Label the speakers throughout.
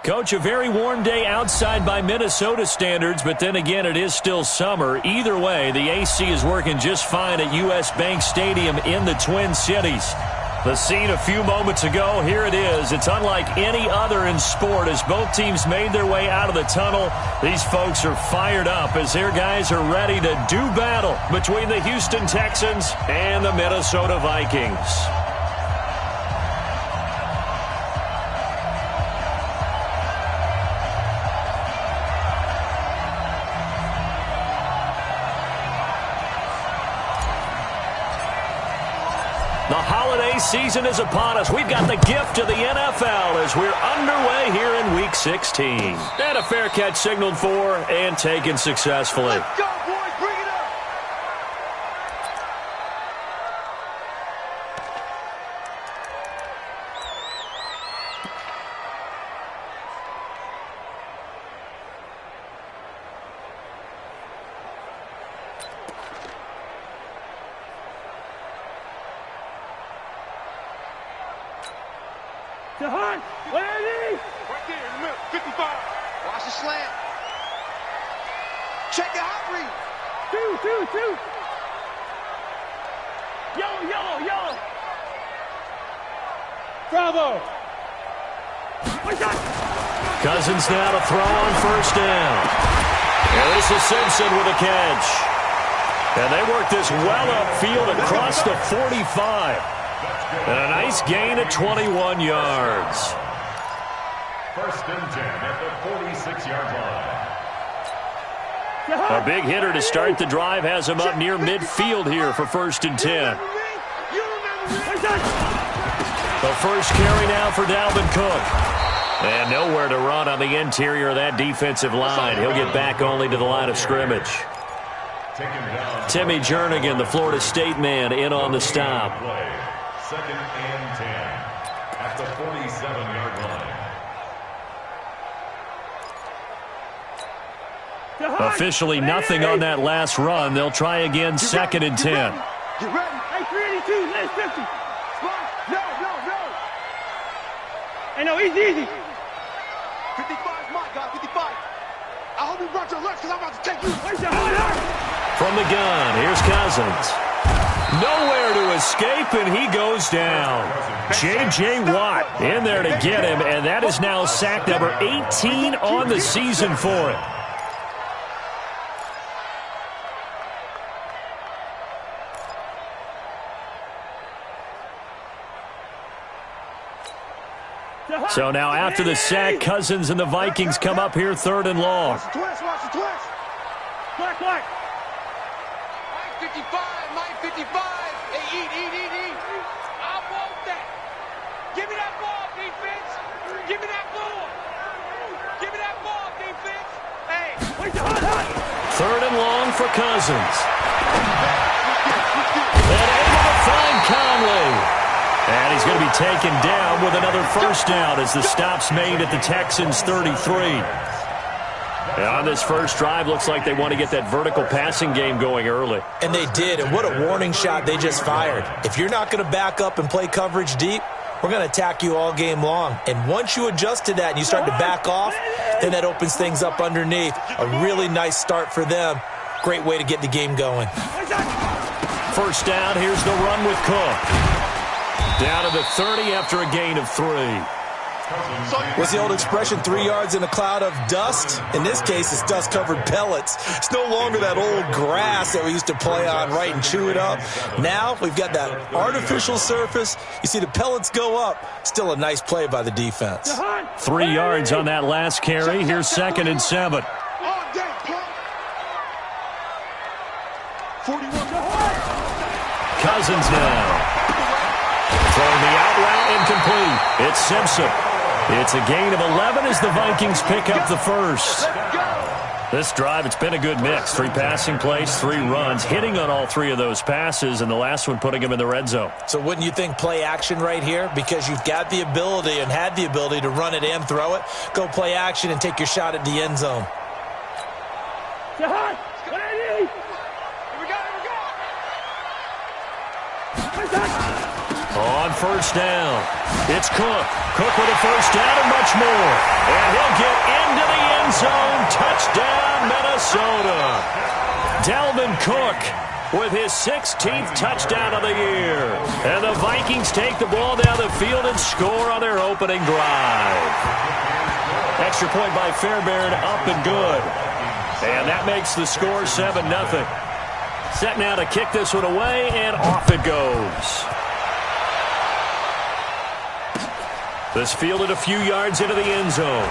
Speaker 1: Coach, a very warm day outside by Minnesota standards, but then again, it is still summer. Either way, the AC is working just fine at U.S. Bank Stadium in the Twin Cities. The scene a few moments ago, here it is. It's unlike any other in sport as both teams made their way out of the tunnel. These folks are fired up as their guys are ready to do battle between the Houston Texans and the Minnesota Vikings. The holiday season is upon us. We've got the gift of the NFL as we're underway here in Week 16. And a fair catch signaled for and taken successfully.
Speaker 2: Let's go, boys. Bring it up.
Speaker 3: To Hunt, where is he?
Speaker 2: Right there in the middle, 55. Watch the slant. Check the hot read.
Speaker 3: Two. Yo. Bravo. What's that?
Speaker 1: Cousins now to throw on first down. And this is Simpson with a catch. And they work this well upfield across the 45. And a nice gain of 21 yards.
Speaker 4: First and 10 at the 46-yard line.
Speaker 1: A big hitter to start the drive has him up near midfield here for first and 10. The first carry now for Dalvin Cook. And nowhere to run on the interior of that defensive line. He'll get back only to the line of scrimmage. Timmy Jernigan, the Florida State man, in on the stop.
Speaker 4: Second and 10 at the 47-yard line.
Speaker 1: Officially nothing on that last run. They'll try again second and 10.
Speaker 2: Get ready.
Speaker 3: Hey, 382, let's 50.
Speaker 2: No.
Speaker 3: Hey, no, easy.
Speaker 2: 55 is my guy, 55. I hope you brought your lunch because I'm about to take you.
Speaker 3: Where's the Hunt?
Speaker 1: From the gun, here's Cousins. Nowhere to escape, and he goes down. J.J. Watt in there to get him, and that is now sack number 18 on the season for him. So now after the sack, Cousins and the Vikings come up here third and long.
Speaker 2: Watch the twist.
Speaker 3: Black.
Speaker 2: 55, Mike 55. Hey, eat. I want that. Give me that ball, defense. Give me that ball, defense. Hey.
Speaker 3: Where's the Hunt?
Speaker 1: Third and long for Cousins. And able to find Conley. And he's going to be taken down with another first down as the stop's made at the Texans' 33. And on this first drive, looks like they want to get that vertical passing game going early.
Speaker 5: And they did, and what a warning shot they just fired. If you're not going to back up and play coverage deep, we're going to attack you all game long. And once you adjust to that and you start to back off, then that opens things up underneath. A really nice start for them. Great way to get the game going.
Speaker 1: First down, here's the run with Cook. Down to the 30 after a gain of 3.
Speaker 5: What's the old expression, 3 yards in a cloud of dust? In this case, it's dust-covered pellets. It's no longer that old grass that we used to play on, right, and chew it up. Now we've got that artificial surface. You see the pellets go up. Still a nice play by the defense.
Speaker 1: 3 yards on that last carry. Here's second and 7.
Speaker 2: 41.
Speaker 1: Cousins now. Throwing the out route incomplete. It's Simpson. It's a gain of 11 as the Vikings pick up the first. This drive, it's been a good mix. 3 passing plays, 3 runs, hitting on all 3 of those passes, and the last one putting him in the red zone.
Speaker 5: So wouldn't you think play action right here? Because you've got the ability and had the ability to run it and throw it. Go play action and take your shot at the end zone.
Speaker 3: Jahan, what are you?
Speaker 2: Here we go.
Speaker 3: Where's that?
Speaker 1: On first down, it's Cook. Cook with a first down and much more. And he'll get into the end zone. Touchdown, Minnesota. Dalvin Cook with his 16th touchdown of the year. And the Vikings take the ball down the field and score on their opening drive. Extra point by Fairbairn, up and good. And that makes the score 7-0. Set now to kick this one away, and off it goes. This fielded a few yards into the end zone.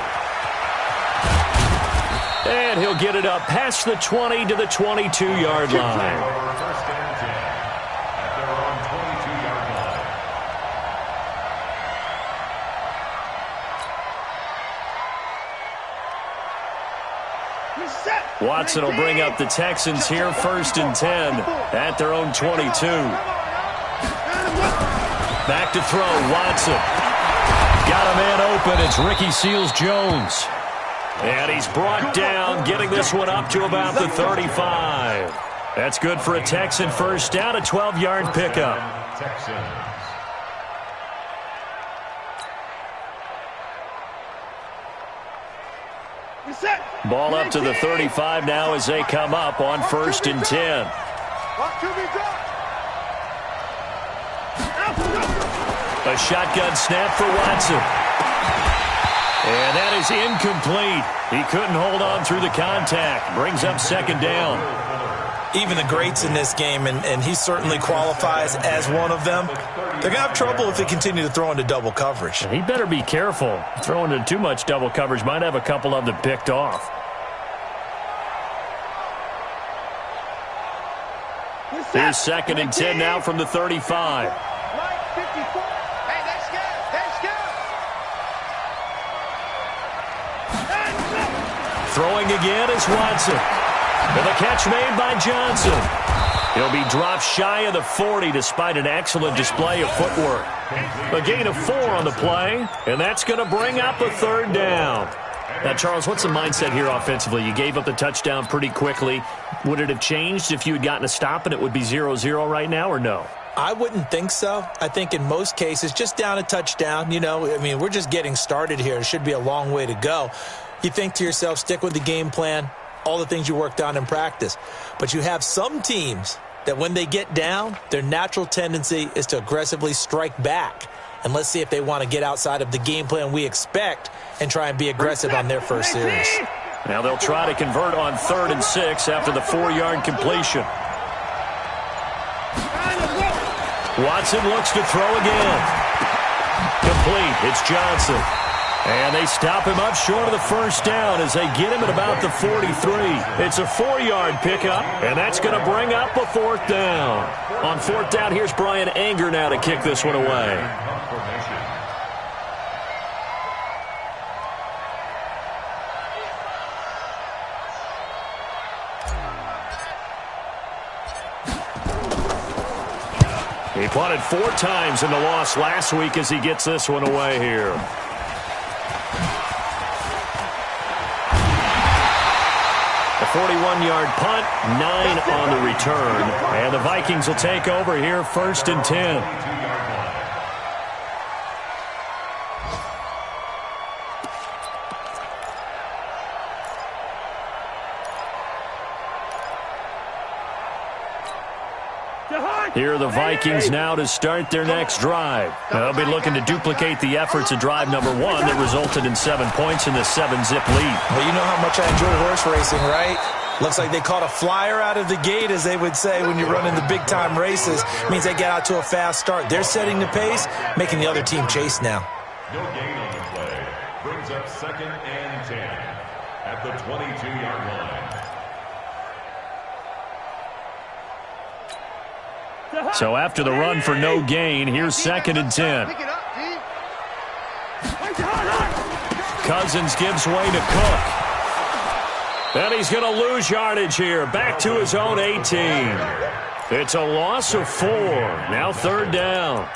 Speaker 1: And he'll get it up past the 20 to the 22-yard line.
Speaker 4: First and 10 at their own 22-yard line.
Speaker 1: Watson will bring up the Texans here, first and 10 at their own 22. Back to throw, Watson. Got a man open. It's Ricky Seals-Jones. And he's brought down, getting this one up to about the 35. That's good for a Texan first down, a 12-yard pickup. Ball up to the 35 now as they come up on first and 10. A shotgun snap for Watson. And that is incomplete. He couldn't hold on through the contact. Brings up second down.
Speaker 5: Even the greats in this game, and he certainly qualifies as one of them, they're going to have trouble if they continue to throw into double coverage.
Speaker 1: He better be careful. Throwing into too much double coverage might have a couple of them picked off. Here's second and 10 now from the 35. Throwing again is Watson. And the catch made by Johnson. He'll be dropped shy of the 40 despite an excellent display of footwork. A gain of 4 on the play, and that's going to bring up a third down. Now, Charles, what's the mindset here offensively? You gave up the touchdown pretty quickly. Would it have changed if you had gotten a stop and it would be 0-0 right now, or no?
Speaker 5: I wouldn't think so. I think in most cases, just down a touchdown, we're just getting started here. It should be a long way to go. You think to yourself, stick with the game plan, all the things you worked on in practice. But you have some teams that when they get down, their natural tendency is to aggressively strike back. And let's see if they want to get outside of the game plan we expect and try and be aggressive on their first series.
Speaker 1: Now they'll try to convert on 3rd and 6 after the 4-yard completion. Watson looks to throw again. Complete. It's Johnson. And they stop him up short of the first down as they get him at about the 43. It's a 4-yard pickup, and that's going to bring up a 4th down. On 4th down, here's Brian Anger now to kick this one away. He punted 4 times in the loss last week as he gets this one away here. A 41-yard punt, 9 on the return. And the Vikings will take over here, 1st and 10. Here are the Vikings now to start their next drive. They'll be looking to duplicate the efforts of drive number 1 that resulted in 7 points in the 7-zip lead.
Speaker 5: Well, you know how much I enjoy horse racing, right? Looks like they caught a flyer out of the gate, as they would say when you're running the big-time races. It means they get out to a fast start. They're setting the pace, making the other team chase now.
Speaker 4: No gain on the play. Brings up 2nd and 10 at the 22-yard line.
Speaker 1: So after the run for no gain, here's 2nd and 10. Cousins gives way to Cook. And he's going to lose yardage here. Back to his own 18. It's a loss of 4. Now 3rd down.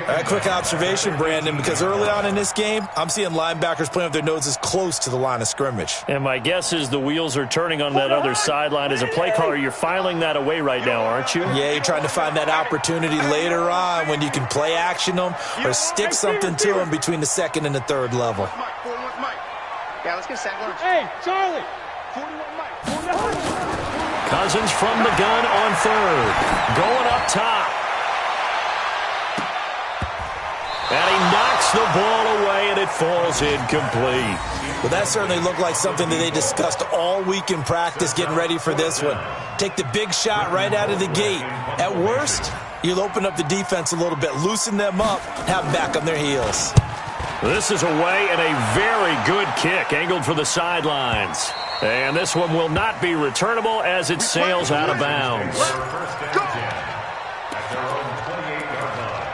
Speaker 5: A quick observation, Brandon, because early on in this game, I'm seeing linebackers playing with their noses close to the line of scrimmage.
Speaker 1: And my guess is the wheels are turning on that other sideline. As a play caller, you're filing that away right now, aren't you?
Speaker 5: Yeah, you're trying to find that opportunity later on when you can play action them or stick something to them between the second and the third level.
Speaker 2: Yeah, let's get sack lunch.
Speaker 3: Hey, Charlie. 41 Mike.
Speaker 1: Cousins from the gun on third. Going up top. And he knocks the ball away, and it falls incomplete.
Speaker 5: Well, that certainly looked like something that they discussed all week in practice getting ready for this one. Take the big shot right out of the gate. At worst, you'll open up the defense a little bit, loosen them up, have them back on their heels.
Speaker 1: This is away and a very good kick, angled for the sidelines. And this one will not be returnable as it sails out of bounds.
Speaker 4: At their own 28-yard line.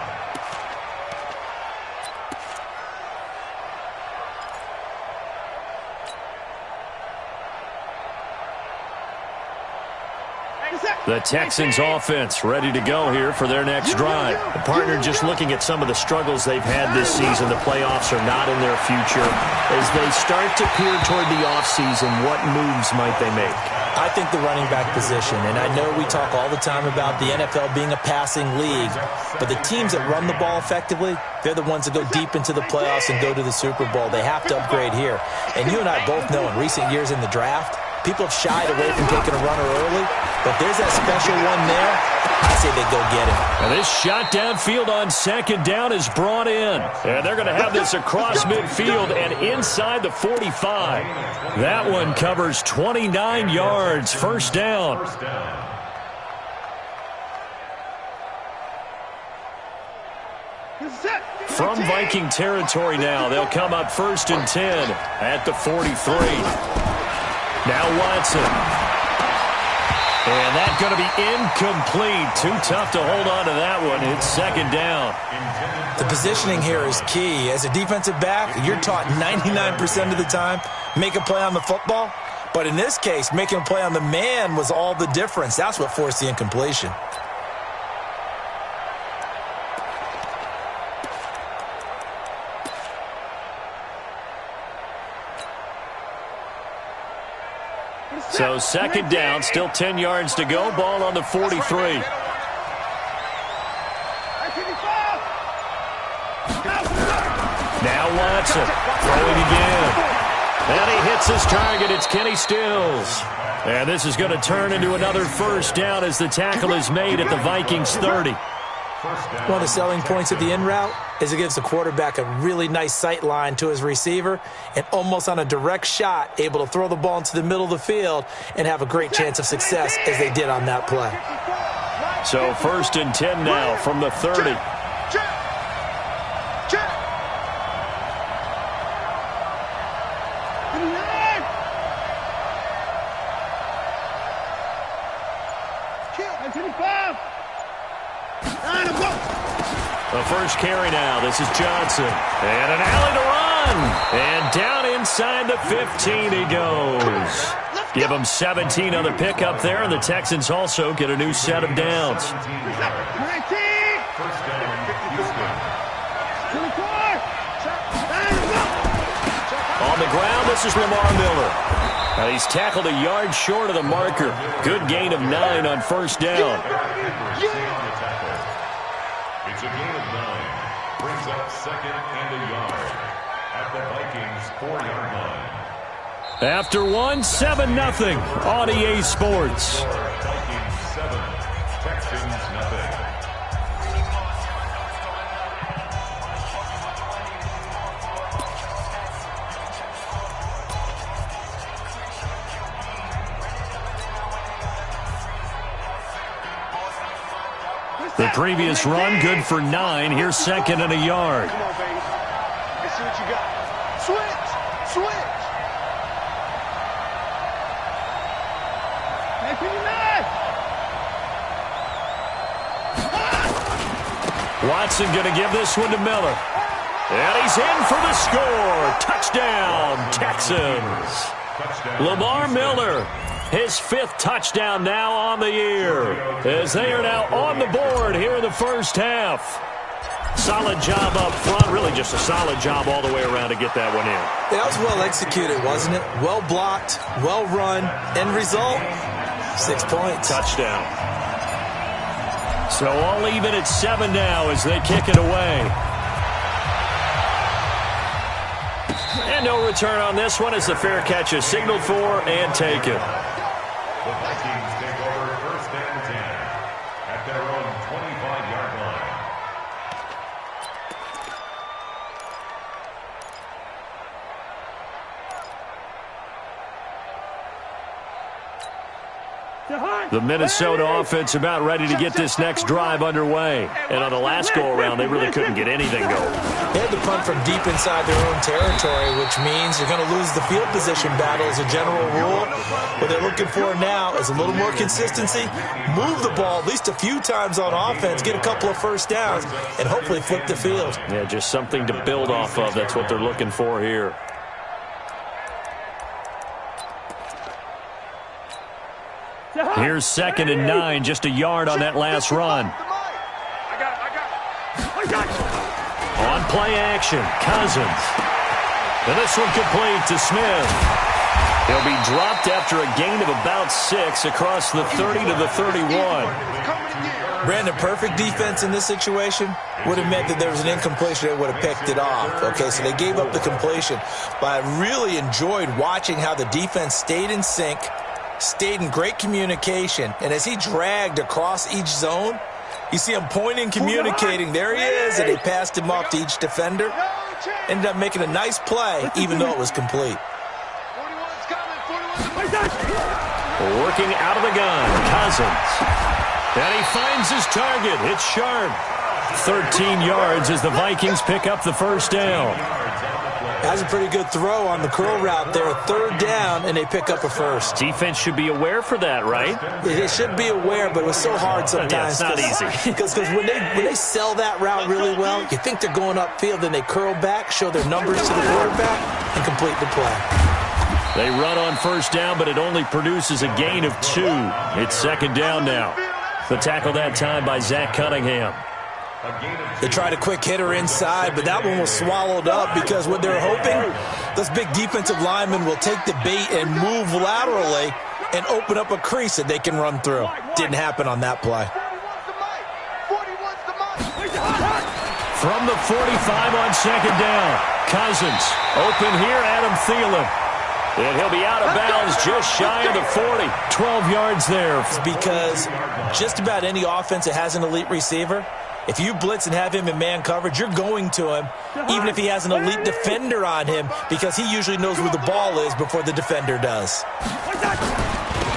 Speaker 1: The Texans offense ready to go here for their next drive. The partner just looking at some of the struggles they've had this season. The playoffs are not in their future. As they start to peer toward the offseason, what moves might they make?
Speaker 5: I think the running back position, and I know we talk all the time about the NFL being a passing league, but the teams that run the ball effectively, they're the ones that go deep into the playoffs and go to the Super Bowl. They have to upgrade here. And you and I both know in recent years in the draft, people have shied away from taking a runner early, but there's that special one there. I say they go get him.
Speaker 1: And this shot downfield on second down is brought in. And they're going to have this across midfield and inside the 45. That one covers 29 yards. First down. From Viking territory now, they'll come up 1st and 10 at the 43. Now Watson. And that's going to be incomplete. Too tough to hold on to that one. It's second down.
Speaker 5: The positioning here is key. As a defensive back, you're taught 99% of the time, make a play on the football. But in this case, making a play on the man was all the difference. That's what forced the incompletion.
Speaker 1: So second down, still 10 yards to go. Ball on the 43. Now Watson throwing again. And he hits his target. It's Kenny Stills. And this is going to turn into another first down as the tackle is made at the Vikings 30.
Speaker 5: One of the selling points of the in route is it gives the quarterback a really nice sight line to his receiver and almost on a direct shot able to throw the ball into the middle of the field and have a great chance of success as they did on that play.
Speaker 1: So 1st and 10 now from the 30. The first carry now. This is Johnson. And an alley to run. And down inside the 15 he goes. Give him 17 on the pickup there, and the Texans also get a new set of downs. On the ground, this is Lamar Miller. Now he's tackled a yard short of the marker. Good gain of 9 on first down.
Speaker 4: It's a gain of 9. Brings up 2nd and a yard at the Vikings 4-yard line.
Speaker 1: After 1, 7-0 on EA Sports.
Speaker 4: Vikings 7, Texans 0.
Speaker 1: The previous run, good for 9. Here's 2nd and a yard.
Speaker 2: Come on, baby. Let's see what you got. Switch! Switch!
Speaker 1: Watson going to give this one to Miller. And he's in for the score. Touchdown, Texans. Lamar Miller, his 5th touchdown now on the year, as they are now on the board here in the first half. Solid job up front. Really just a solid job all the way around to get that one in.
Speaker 5: That was well executed, wasn't it? Well blocked, well run. End result, 6 points.
Speaker 1: Touchdown. So all even at 7 now as they kick it away. And no return on this one as the fair catch is signaled for and taken.
Speaker 4: The Vikings take over first and 10 at their own 25-yard line.
Speaker 1: The Minnesota offense about ready to get this next drive underway. And on the last go-around, they really couldn't get anything going.
Speaker 5: They had to punt from deep inside their own territory, which means you're going to lose the field position battle as a general rule. What they're looking for now is a little more consistency, move the ball at least a few times on offense, get a couple of first downs, and hopefully flip the field.
Speaker 1: Yeah, just something to build off of. That's what they're looking for here. Here's 2nd and 9, just a yard on that last run. On play action, Cousins. And this one complete to Smith. He'll be dropped after a gain of about 6 across the 30 to the 31.
Speaker 5: Brandon, perfect defense in this situation would have meant that there was an incompletion that would have picked it off. Okay, so they gave up the completion. But I really enjoyed watching how the defense stayed in sync, stayed in great communication, and as he dragged across each zone, you see him pointing, communicating. There he is, and they passed him off to each defender. Ended up making a nice play, even though it was complete.
Speaker 1: Working out of the gun, Cousins. And he finds his target. It's sharp. 13 yards as the Vikings pick up the first down.
Speaker 5: That's a pretty good throw on the curl route there. 3rd down, and they pick up a first.
Speaker 1: Defense should be aware for that, right?
Speaker 5: They should be aware, but it was so hard sometimes.
Speaker 1: Yeah, it's not easy.
Speaker 5: Because when they sell that route really well, you think they're going upfield, then they curl back, show their numbers to the quarterback, and complete the play.
Speaker 1: They run on first down, but it only produces a gain of 2. It's 2nd down now. The tackle that time by Zach Cunningham.
Speaker 5: They tried a quick hitter inside, but that one was swallowed up because what they're hoping, those big defensive linemen will take the bait and move laterally and open up a crease that they can run through. Didn't happen on that play.
Speaker 1: From the 45 on 2nd down, Cousins. Open here, Adam Thielen. And he'll be out of bounds just shy of the 40. 12 yards there.
Speaker 5: Because just about any offense that has an elite receiver, if you blitz and have him in man coverage, you're going to him, even if he has an elite defender on him, because he usually knows where the ball is before the defender does.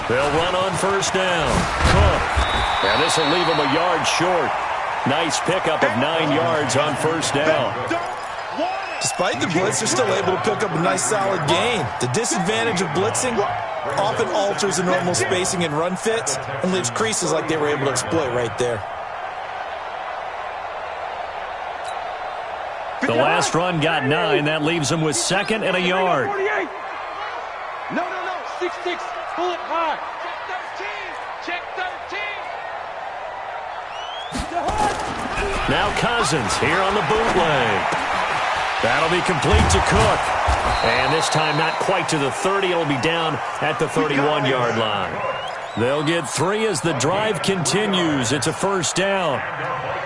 Speaker 1: They'll run on first down. Cook. And this will leave him a yard short. Nice pickup of 9 yards on first down.
Speaker 5: Despite the blitz, they're still able to pick up a nice solid gain. The disadvantage of blitzing often alters the normal spacing and run fits and leaves creases like they were able to exploit right there.
Speaker 1: The last run got 9. That leaves them with 2nd and a yard.
Speaker 3: No. 6-6. Pull it high.
Speaker 2: Check 13.
Speaker 1: Now Cousins here on the bootleg. That'll be complete to Cook. And this time not quite to the 30. It'll be down at the 31-yard line. They'll get 3 as the drive continues. It's a first down.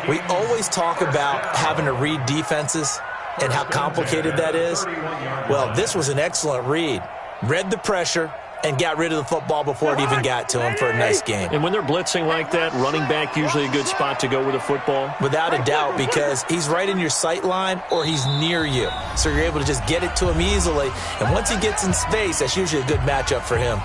Speaker 5: We always talk about having to read defenses and how complicated that is. Well, this was an excellent read. Read the pressure and got rid of the football before it even got to him for a nice game.
Speaker 1: And when they're blitzing like that, running back usually a good spot to go with the football?
Speaker 5: Without a doubt, because he's right in your sight line or he's near you. So you're able to just get it to him easily. And once he gets in space, that's usually a good matchup for him.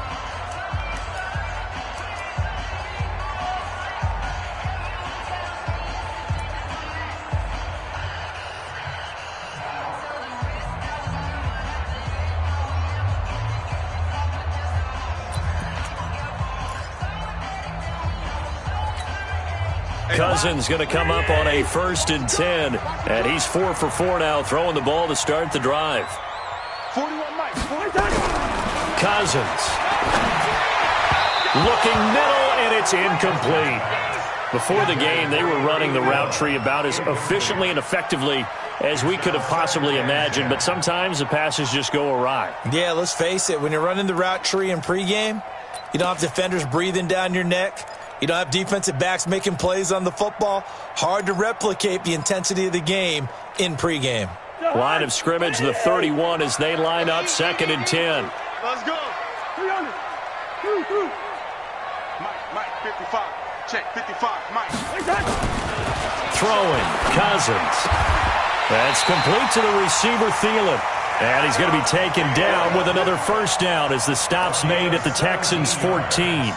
Speaker 1: Cousins going to come up on a 1st and 10. And he's 4 for 4 now, throwing the ball to start the drive.
Speaker 3: 41 Mike.
Speaker 1: Cousins. Looking middle, and it's incomplete. Before the game, they were running the route tree about as efficiently and effectively as we could have possibly imagined, but sometimes the passes just go awry.
Speaker 5: Yeah, let's face it. When you're running the route tree in pregame, you don't have defenders breathing down your neck. You don't have defensive backs making plays on the football. Hard to replicate the intensity of the game in pregame.
Speaker 1: Line of scrimmage, the 31 as they line up, 2nd and 10.
Speaker 3: Let's go. 300. Mike, 55. Check, 55, Mike.
Speaker 1: Throwing, Cousins. That's complete to the receiver, Thielen. And he's going to be taken down with another first down as the stop's made at the Texans' 14.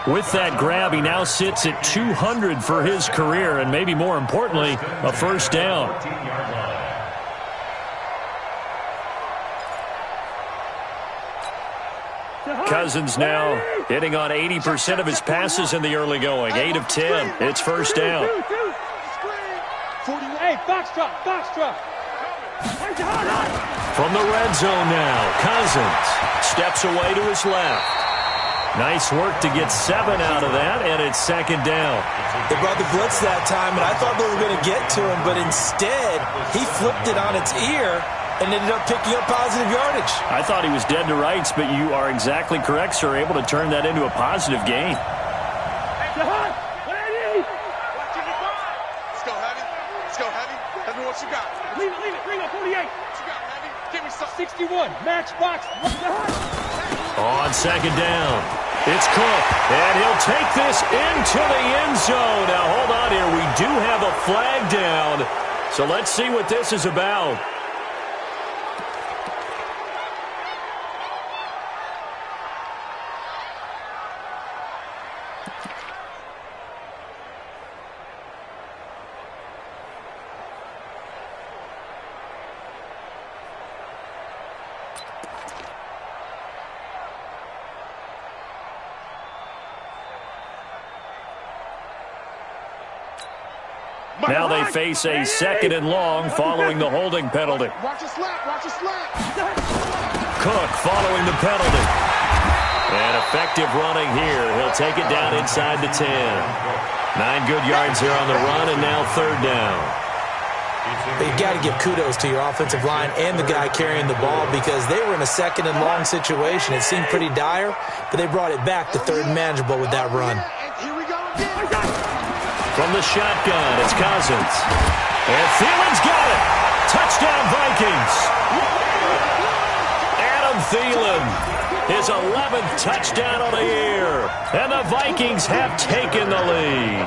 Speaker 1: With that grab, he now sits at 200 for his career, and maybe more importantly, a first down. Cousins now hitting on 80% of his passes in the early going. 8 of 10. It's first down.
Speaker 3: 48, Foxtrot.
Speaker 1: From the red zone now, Cousins steps away to his left. Nice work to get 7 out of that, and it's 2nd down.
Speaker 5: They brought the blitz that time, and I thought they were going to get to him, but instead, he flipped it on its ear and ended up picking up positive yardage.
Speaker 1: I thought he was dead to rights, but you are exactly correct, sir. Able to turn that into a positive gain.
Speaker 3: Let's go, Heavy. Tell me what you got. Leave it. Bring up 48. What you got, Heavy? Give me some. 61. Matchbox.
Speaker 1: On 2nd down, it's Cook, and he'll take this into the end zone. Now, hold on here. We do have a flag down, so let's see what this is about. Now they face a 2nd and long following the holding penalty.
Speaker 3: Watch your slap.
Speaker 1: Cook following the penalty. And effective running here. He'll take it down inside the 10. 9 good yards here on the run, and now 3rd down.
Speaker 5: You got to give kudos to your offensive line and the guy carrying the ball because they were in a 2nd and long situation. It seemed pretty dire, but they brought it back to 3rd and manageable with that run.
Speaker 3: Here we go again.
Speaker 1: From the shotgun, it's Cousins. And Thielen's got it. Touchdown, Vikings. Adam Thielen, his 11th touchdown of the year. And the Vikings have taken the lead.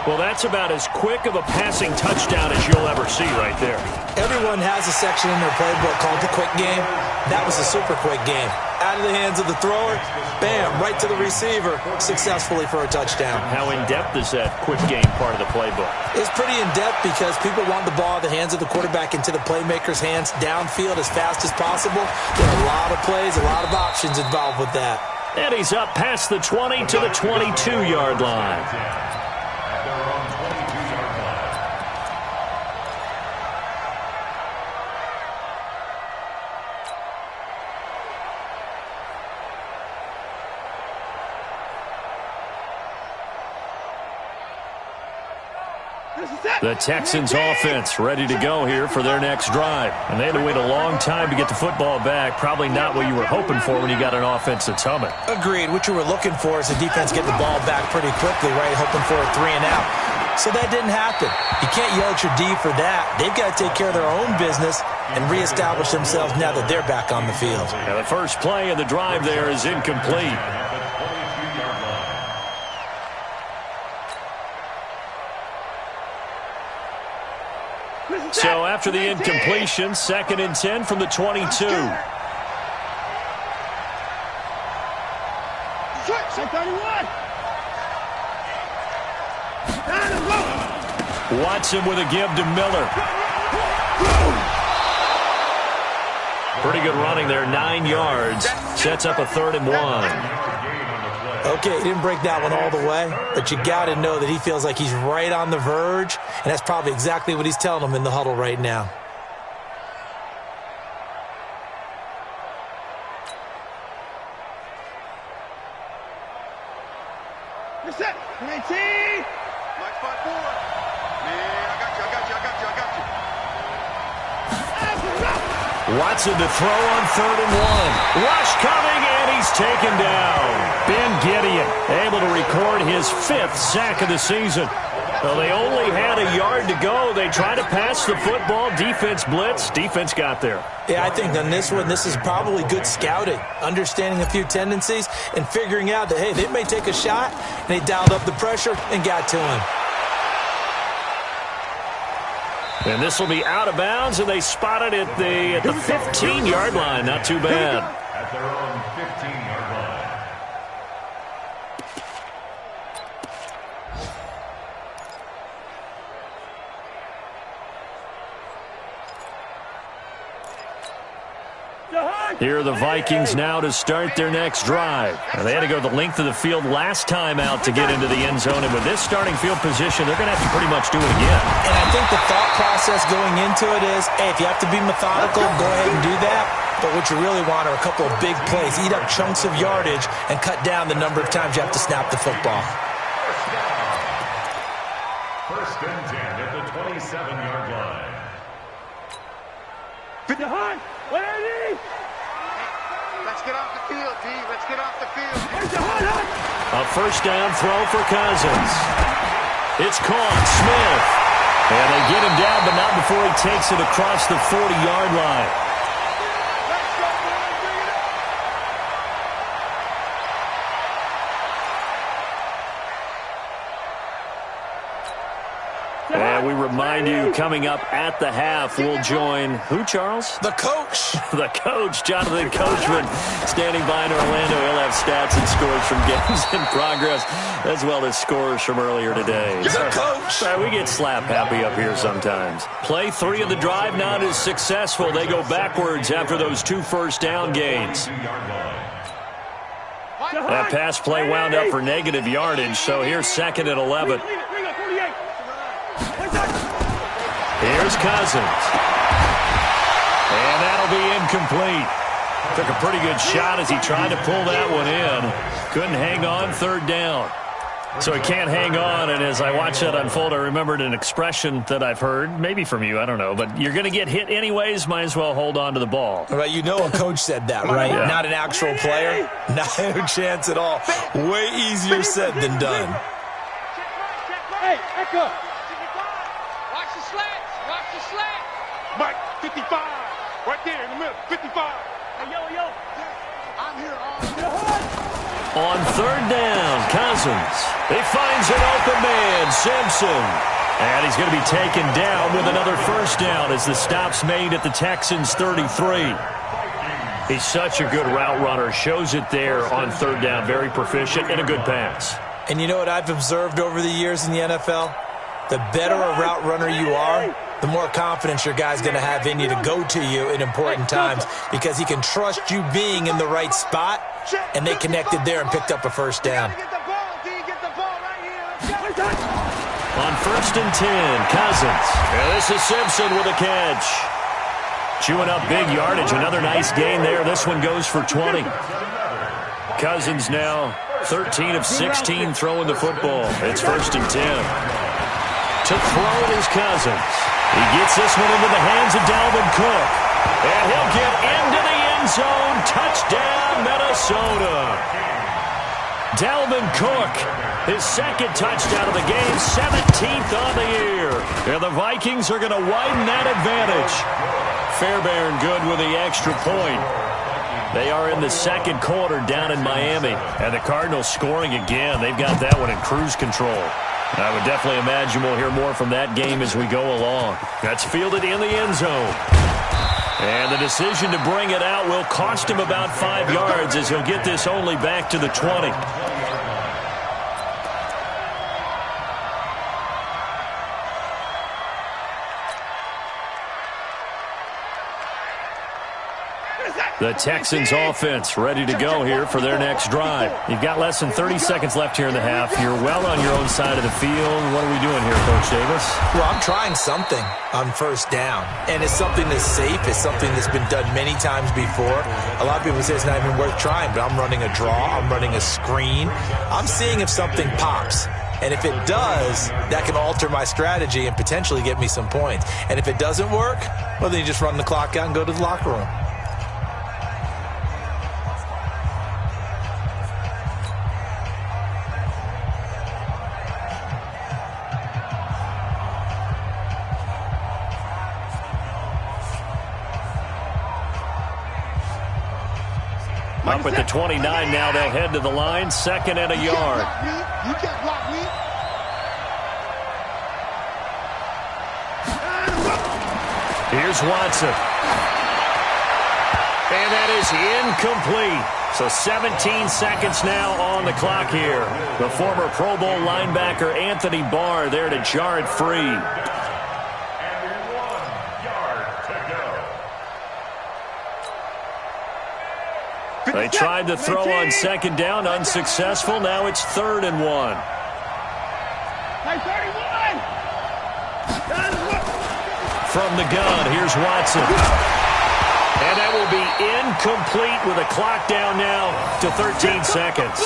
Speaker 1: Well, that's about as quick of a passing touchdown as you'll ever see right there.
Speaker 5: Everyone has a section in their playbook called the quick game. That was a super quick game. Out of the hands of the thrower, bam, right to the receiver, successfully for a touchdown.
Speaker 1: How in-depth is that quick game part of the playbook?
Speaker 5: It's pretty in-depth because people want the ball in the hands of the quarterback into the playmaker's hands downfield as fast as possible. There are a lot of plays, a lot of options involved with that.
Speaker 1: And he's up past the 20 to the 22-yard line. The Texans offense ready to go here for their next drive. And they had to wait a long time to get the football back. Probably not what you were hoping for when you got an offense that's humming.
Speaker 5: Agreed. What you were looking for is the defense get the ball back pretty quickly, right? Hoping for a 3 and out. So that didn't happen. You can't yell at your D for that. They've got to take care of their own business and reestablish themselves now that they're back on the field.
Speaker 1: Now the first play of the drive there is incomplete. So after the incompletion, 2nd and 10 from the 22. Watson with a give to Miller. Pretty good running there, 9 yards. Sets up a 3rd and 1.
Speaker 5: Okay, he didn't break that one all the way, but you got to know that he feels like he's right on the verge, and that's probably exactly what he's telling them in the huddle right now.
Speaker 3: You're set. 19.
Speaker 1: Watson to throw on 3rd and 1. Rush coming, and he's taken down. Ben Gideon able to record his 5th sack of the season. Well, they only had a yard to go. They tried to pass the football. Defense blitz. Defense got there.
Speaker 5: Yeah, I think on this one, this is probably good scouting, understanding a few tendencies, and figuring out that, hey, they may take a shot, and they dialed up the pressure and got to him.
Speaker 1: And this will be out of bounds, and they spot it at the 15-yard line. Not too bad.
Speaker 4: At their own 15-yard line.
Speaker 1: Here are the Vikings now to start their next drive. Now, they had to go the length of the field last time out to get into the end zone, and with this starting field position, they're going to have to pretty much do it again.
Speaker 5: And I think the thought process going into it is, hey, if you have to be methodical, go ahead and do that. But what you really want are a couple of big plays. Eat up chunks of yardage and cut down the number of times you have to snap the football.
Speaker 4: First and 10 at the 27-yard line.
Speaker 2: 50 high. 180. Let's get off the field, D. Let's get off the field.
Speaker 1: A first down throw for Cousins. It's caught. Smith. And they get him down, but not before he takes it across the 40-yard line. And we remind you, coming up at the half, we'll join who, Charles?
Speaker 5: The coach.
Speaker 1: The coach, Jonathan Coachman, standing by in Orlando. He'll have stats and scores from games in progress, as well as scores from earlier today.
Speaker 5: The coach.
Speaker 1: We get slap happy up here sometimes. Play 3 of the drive not as successful. They go backwards after those 2 first-down gains. That pass play wound up for negative yardage, so here's 2nd and 11. Here's Cousins. And that'll be incomplete. Took a pretty good shot as he tried to pull that one in. Couldn't hang on 3rd down. So he can't hang on, and as I watched that unfold, I remembered an expression that I've heard, maybe from you, I don't know, but you're going to get hit anyways, might as well hold on to the ball.
Speaker 5: Right, you know a coach said that, right? Yeah. Not an actual player. Not a chance at all. Way easier said than done.
Speaker 2: Hey, echo. Watch the slats. Watch the slats. Mike, 55. Right there in the middle. 55. Hey, yo. I'm here all
Speaker 1: On 3rd down, Cousins. He finds an open man, Simpson. And he's going to be taken down with another first down as the stop's made at the Texans' 33. He's such a good route runner. Shows it there on 3rd down. Very proficient and a good pass.
Speaker 5: And you know what I've observed over the years in the NFL? The better a route runner you are, the more confidence your guy's going to have in you to go to you in important times because he can trust you being in the right spot, and they connected there and picked up a first down.
Speaker 1: On 1st and 10, Cousins. And this is Simpson with a catch. Chewing up big yardage. Another nice gain there. This one goes for 20. Cousins now 13 of 16 throwing the football. It's 1st and 10. To throw is Cousins. He gets this one into the hands of Dalvin Cook. And he'll get into the end zone. Touchdown, Minnesota. Dalvin Cook, his 2nd touchdown of the game, 17th on the year. And the Vikings are going to widen that advantage. Fairbairn good with the extra point. They are in the 2nd quarter down in Miami. And the Cardinals scoring again. They've got that one in cruise control. I would definitely imagine we'll hear more from that game as we go along. That's fielded in the end zone. And the decision to bring it out will cost him about 5 yards as he'll get this only back to the 20. The Texans offense ready to go here for their next drive. You've got less than 30 seconds left here in the half. You're well on your own side of the field. What are we doing here, Coach Davis?
Speaker 5: Well, I'm trying something on 1st down. And it's something that's safe. It's something that's been done many times before. A lot of people say it's not even worth trying, but I'm running a draw. I'm running a screen. I'm seeing if something pops. And if it does, that can alter my strategy and potentially get me some points. And if it doesn't work, well, then you just run the clock out and go to the locker room.
Speaker 1: Up at the 29 now, they'll head to the line, second and a yard.
Speaker 2: You can't block me.
Speaker 1: Here's Watson. And that is incomplete. So 17 seconds now on the clock here. The former Pro Bowl linebacker Anthony Barr there to jar it free. They tried to throw on second down, unsuccessful. Now it's 3rd and 1. From the gun, here's Watson. And that will be incomplete with a clock down now to 13 seconds.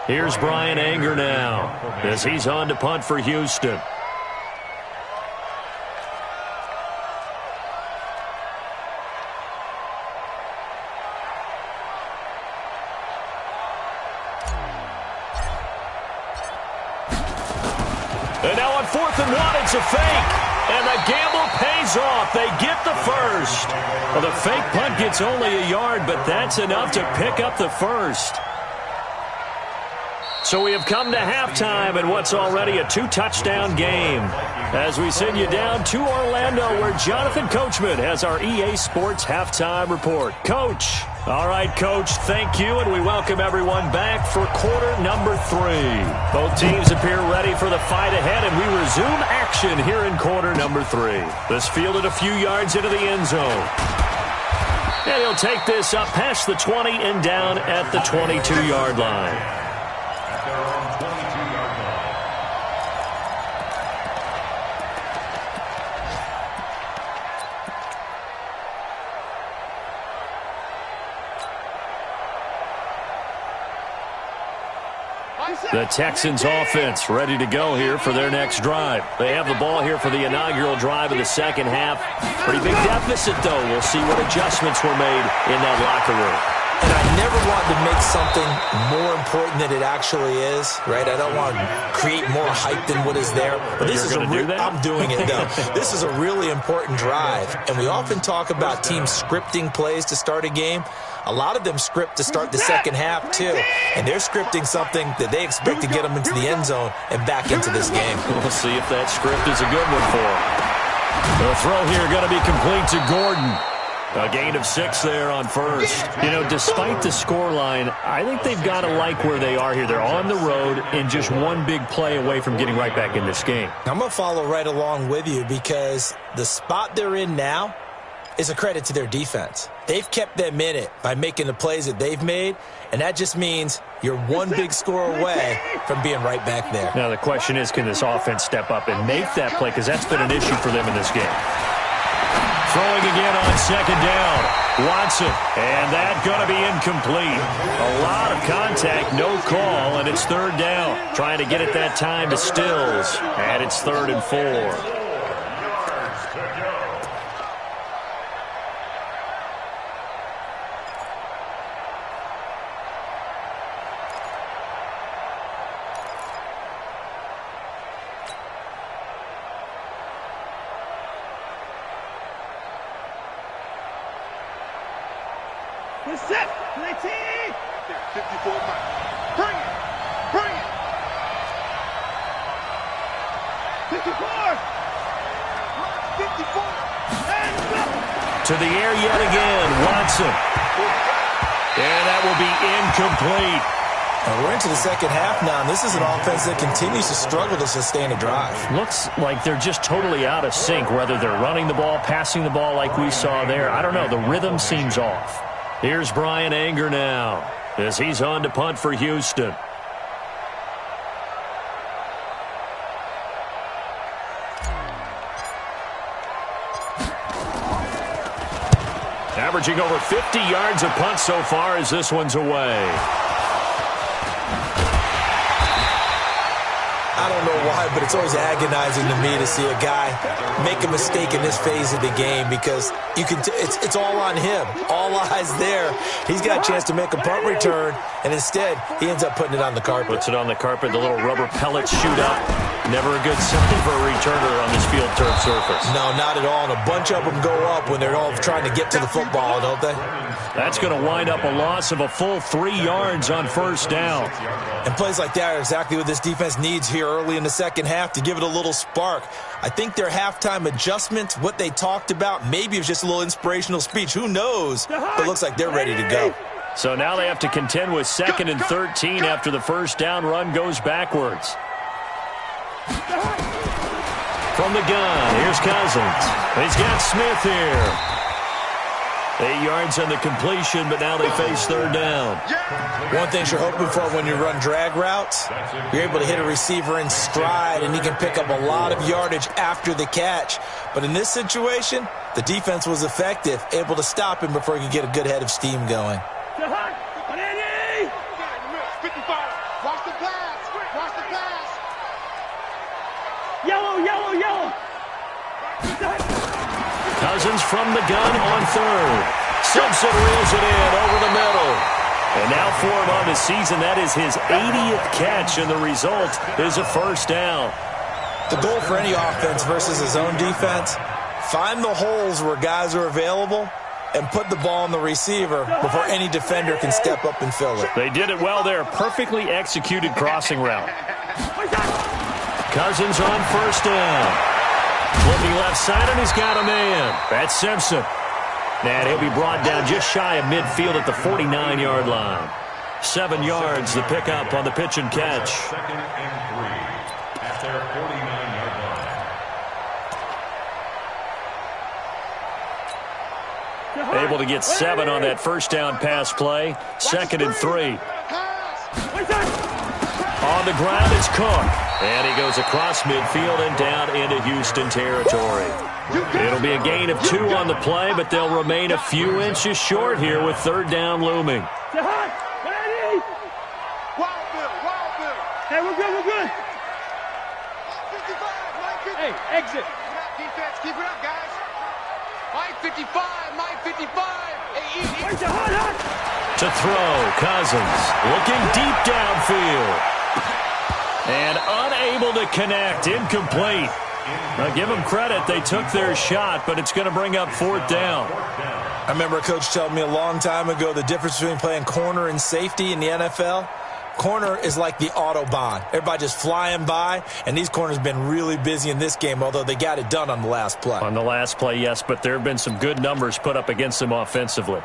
Speaker 1: Here's Brian Anger now as he's on to punt for Houston. And now on 4th and 1, it's a fake. And the gamble pays off. They get the first. Well, the fake punt gets only a yard, but that's enough to pick up the first. So we have come to halftime in what's already a 2-touchdown game. As we send you down to Orlando, where Jonathan Coachman has our EA Sports Halftime Report. Coach. All right, Coach, thank you, and we welcome everyone back for quarter number 3. Both teams appear ready for the fight ahead, and we resume action here in quarter number 3. This fielded a few yards into the end zone. And he'll take this up past the 20 and down at the 22-yard line. The Texans offense ready to go here for their next drive. They have the ball here for the inaugural drive of the second half. Pretty big deficit, though. We'll see what adjustments were made in that locker room.
Speaker 5: And I never want to make something more important than it actually is, right? I don't want to create more hype than what is there. But this is I'm doing it, though. This is a really important drive. And we often talk about teams scripting plays to start a game. A lot of them script to start the second half, too. And they're scripting something that they expect to get them into the end zone and back into this game.
Speaker 1: We'll see if that script is a good one for them. The throw here going to be complete to Gordon. A gain of 6 there on first. You know, despite the scoreline, I think they've got to like where they are here. They're on the road and just one big play away from getting right back in this game.
Speaker 5: I'm going to follow right along with you because the spot they're in now is a credit to their defense. They've kept them in it by making the plays that they've made, and that just means you're one big score away from being right back there.
Speaker 1: Now the question is, can this offense step up and make that play? Because that's been an issue for them in this game. Throwing again on second down. Watson. And that going to be incomplete. A lot of contact, no call, and it's 3rd down. Trying to get it that time to Stills. And it's 3rd and 4.
Speaker 2: Set. 19. 54 Mike. Bring it. Bring it. 54. 54. And go.
Speaker 1: To the air yet again. Watson. And that will be incomplete.
Speaker 5: And we're into the second half now, and this is an offense that continues to struggle to sustain a drive.
Speaker 1: Looks like they're just totally out of sync, whether they're running the ball, passing the ball like we saw there. I don't know. The rhythm seems off. Here's Brian Anger now as he's on to punt for Houston. averaging over 50 yards a punt so far as this one's away.
Speaker 5: I don't know why, but it's always agonizing to me to see a guy make a mistake in this phase of the game because you can. It's all on him. All eyes there. He's got a chance to make a punt return, and instead he ends up putting it on the carpet.
Speaker 1: Puts it on the carpet. The little rubber pellets shoot up. Never a good sign for a returner on this field turf surface.
Speaker 5: No, not at all. And a bunch of them go up when they're all trying to get to the football, don't they?
Speaker 1: That's going to wind up a loss of a full 3 yards on first down.
Speaker 5: And plays like that are exactly what this defense needs here early in the second half to give it a little spark. I think their halftime adjustments, what they talked about, maybe it was just a little inspirational speech. Who knows? But it looks like they're ready to go.
Speaker 1: So now they have to contend with 2nd and 13 after the first down run goes backwards. From the gun, here's Cousins. He's got Smith here. 8 yards on the completion, but now they face third down.
Speaker 5: One thing you're hoping for when you run drag routes, you're able to hit a receiver in stride, and he can pick up a lot of yardage after the catch. But in this situation, the defense was effective, able to stop him before he could get a good head of steam going.
Speaker 2: 55. Watch the pass. Watch the pass. Yellow, yellow, yellow.
Speaker 1: Cousins from the gun on third. Simpson reels it in over the middle. And now for him on the season, that is his 80th catch, and the result is a first down.
Speaker 5: The goal for any offense versus his own defense, find the holes where guys are available and put the ball on the receiver before any defender can step up and fill it.
Speaker 1: They did it well there. Perfectly executed crossing route. Cousins on first down. Flipping left side, and he's got a man. That's Simpson. And he'll be brought down just shy of midfield at the 49-yard line. 7 yards the pickup on the pitch and catch.
Speaker 4: 2nd and 3 at their 49-yard line.
Speaker 1: Able to get 7 on that first down pass play. 2nd and 3. On the ground, it's Cook. And he goes across midfield and down into Houston territory. It'll be a gain of 2 on the play, but they'll remain a few inches short here with third down looming.
Speaker 2: Hey, we're good, we're good. Hey, exit.
Speaker 3: Defense, keep it up, guys. Mike 55, Mike 55. Hey, easy.
Speaker 1: To throw, Cousins looking deep downfield. And unable to connect, incomplete. Now give them credit, they took their shot, but it's going to bring up fourth down.
Speaker 5: I remember a coach telling me a long time ago the difference between playing corner and safety in the NFL. Corner is like the Autobahn. Everybody just flying by, and these corners have been really busy in this game, although they got it done on the last play.
Speaker 1: On the last play, yes, but there have been some good numbers put up against them offensively.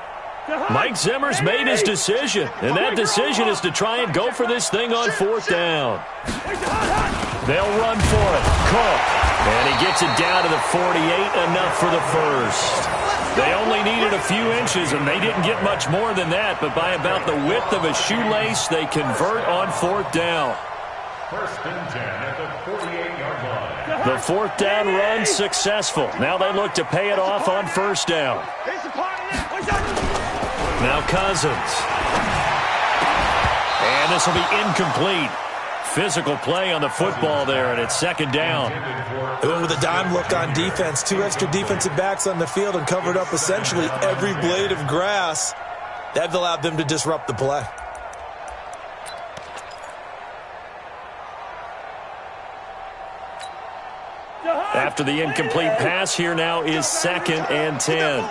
Speaker 1: Mike Zimmer's made his decision, and that decision is to try and go for this thing on fourth down. They'll run for it. Cook, and he gets it down to the 48, enough for the first. They only needed a few inches, and they didn't get much more than that, but by about the width of a shoelace, they convert on fourth down.
Speaker 4: 1st and 10 at the 48-yard line.
Speaker 1: The fourth down run successful. Now they look to pay it off on first down. Now Cousins. And this will be incomplete. Physical play on the football there, and it's second down.
Speaker 5: They went with a dime look on defense. 2 extra defensive backs on the field and covered up essentially every blade of grass. That allowed them to disrupt the play.
Speaker 1: After the incomplete pass, here now is 2nd and 10.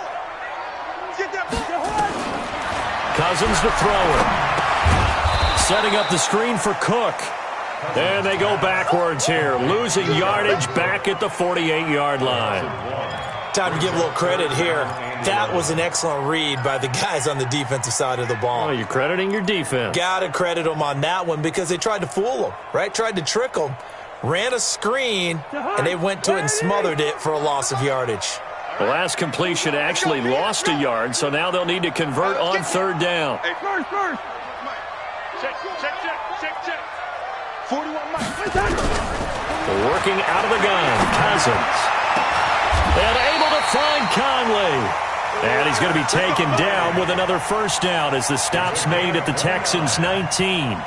Speaker 1: Cousins to throw it. Setting up the screen for Cook. And they go backwards here, losing yardage back at the 48-yard line.
Speaker 5: Time to give a little credit here. That was an excellent read by the guys on the defensive side of the ball.
Speaker 1: Oh, you're crediting your defense.
Speaker 5: Got to credit them on that one because they tried to fool them, right? Tried to trick them. Ran a screen, and they went to it and smothered it for a loss of yardage.
Speaker 1: The last completion actually lost a yard, so now they'll need to convert on third down.
Speaker 2: Hey, first. Check. 41 Mike.
Speaker 1: Working out of the gun, Cousins. And able to find Conley. And he's going to be taken down with another first down as the stop's made at the Texans' 19.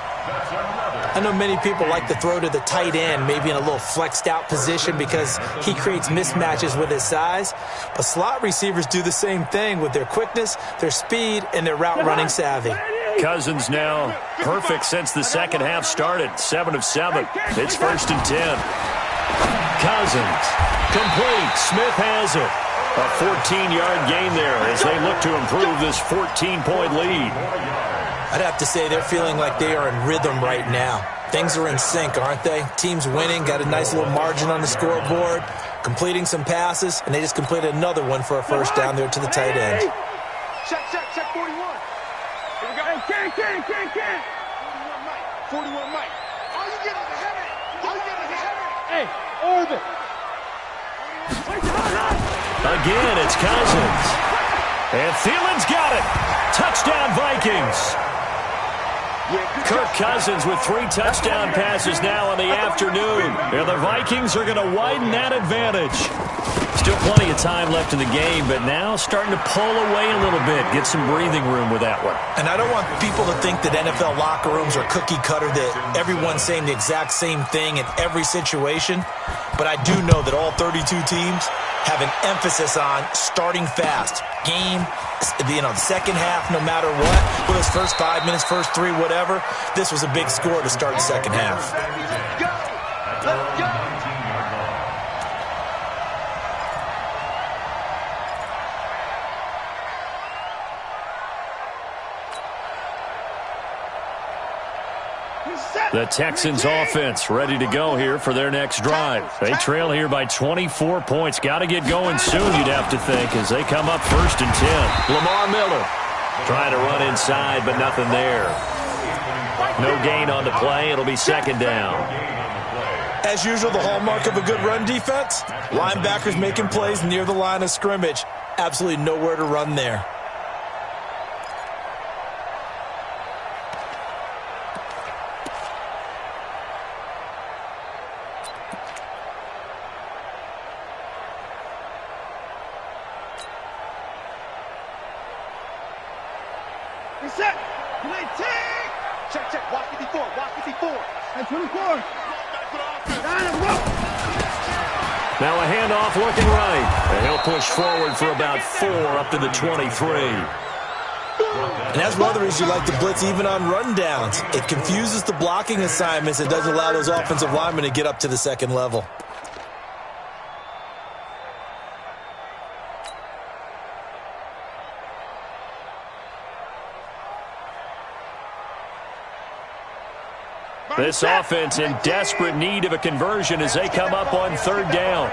Speaker 5: I know many people like to throw to the tight end, maybe in a little flexed out position because he creates mismatches with his size. But slot receivers do the same thing with their quickness, their speed, and their route running savvy.
Speaker 1: Cousins now perfect since the second half started. 7 of 7. It's 1st and 10. Cousins complete. Smith has it. A 14-yard gain there as they look to improve this 14-point lead.
Speaker 5: I'd have to say they're feeling like they are in rhythm right now. Things are in sync, aren't they? Team's winning, got a nice little margin on the scoreboard, completing some passes, and they just completed another one for a first down there to the tight end.
Speaker 3: Check 41. Here we go. Hey, can. 41 Mike. All you get is a header. Hey, orbit.
Speaker 1: Again, it's Cousins. And Thielen's got it. Touchdown, Vikings. Kirk Cousins with 3 touchdown passes now in the afternoon. And the Vikings are going to widen that advantage. Still plenty of time left in the game, but now starting to pull away a little bit. Get some breathing room with that one.
Speaker 5: And I don't want people to think that NFL locker rooms are cookie cutter, that everyone's saying the exact same thing in every situation. But I do know that all 32 teams have an emphasis on starting fast. Game, second half, no matter what. Whether it's first 5 minutes, first 3, whatever. This was a big score to start the second half.
Speaker 3: Let's go.
Speaker 1: The Texans offense ready to go here for their next drive. They trail here by 24 points. Got to get going soon, you'd have to think, as they come up 1st and 10. Lamar Miller trying to run inside, but nothing there. No gain on the play. It'll be 2nd down.
Speaker 5: As usual, the hallmark of a good run defense, linebackers making plays near the line of scrimmage. Absolutely nowhere to run there.
Speaker 3: Check. Watch 54. Hey, 24.
Speaker 1: Now a handoff looking right. And he'll push forward for about 4 up to the 23.
Speaker 5: And that's one of the reasons you like to blitz even on rundowns. It confuses the blocking assignments. It doesn't allow those offensive linemen to get up to the second level.
Speaker 1: This offense in desperate need of a conversion as they come up on 3rd down.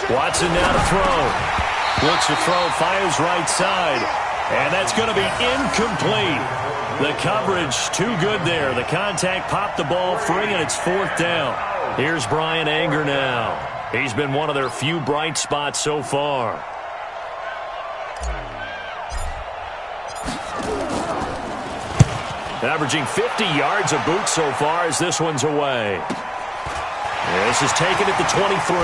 Speaker 1: Watson now to throw. Looks to throw, fires right side. And that's going to be incomplete. The coverage too good there. The contact popped the ball free, and it's 4th down. Here's Brian Anger now. He's been one of their few bright spots so far. Averaging 50 yards a boot so far as this one's away. This is taken at the 23.